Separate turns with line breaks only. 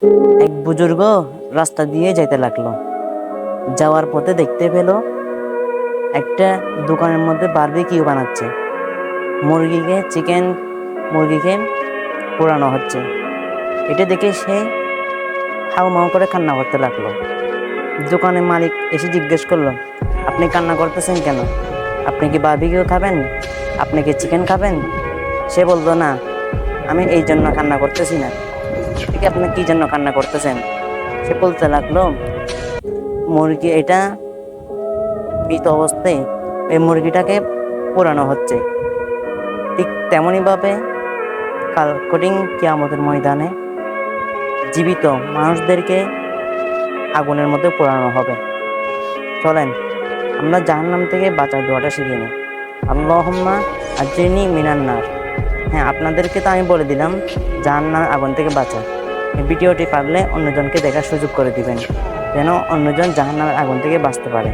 এক বুজুর্গ রাস্তা দিয়ে যেতে লাগলো। যাওয়ার পথে দেখতে পেল একটা দোকানের মধ্যে বারবিকিউ বানাচ্ছে। মুরগিকে পোড়ানো হচ্ছে। এটা দেখে সে হাউমাউ করে কান্না করতে লাগলো। দোকানের মালিক এসে জিজ্ঞেস করলো, আপনি কান্না করতেছেন কেন? আপনি কি বারবিকিউ খাবেন? আপনি কি চিকেন খাবেন? সে বললো, না, আমি এই জন্য কান্না করতেছি না। ঠিক, আপনি কি জন্য কান্না করতেছেন? সে বলতে লাগলো, মুরগি এটা মৃত অবস্থায় এই মুরগিটাকে পোড়ানো হচ্ছে। ঠিক তেমনই ভাবে কাল কঠিন কিয়ামতের ময়দানে জীবিত মানুষদেরকে আগুনের মধ্যে পোড়ানো হবে। চলেন আমরা জাহান্নাম থেকে বাঁচার দোয়াটা শিখে নিই। আল্লাহুম্মা আজরিনি মিনান নার। হ্যাঁ, আপনাদেরকে তো আমি বলে দিলাম জাহান্নাম আগুন থেকে বাঁচা। এই ভিডিওটি পারলে অন্যজনকে দেখার সুযোগ করে দিবেন, যেন অন্যজন জাহান্নামের আগুন থেকে বাঁচতে পারে।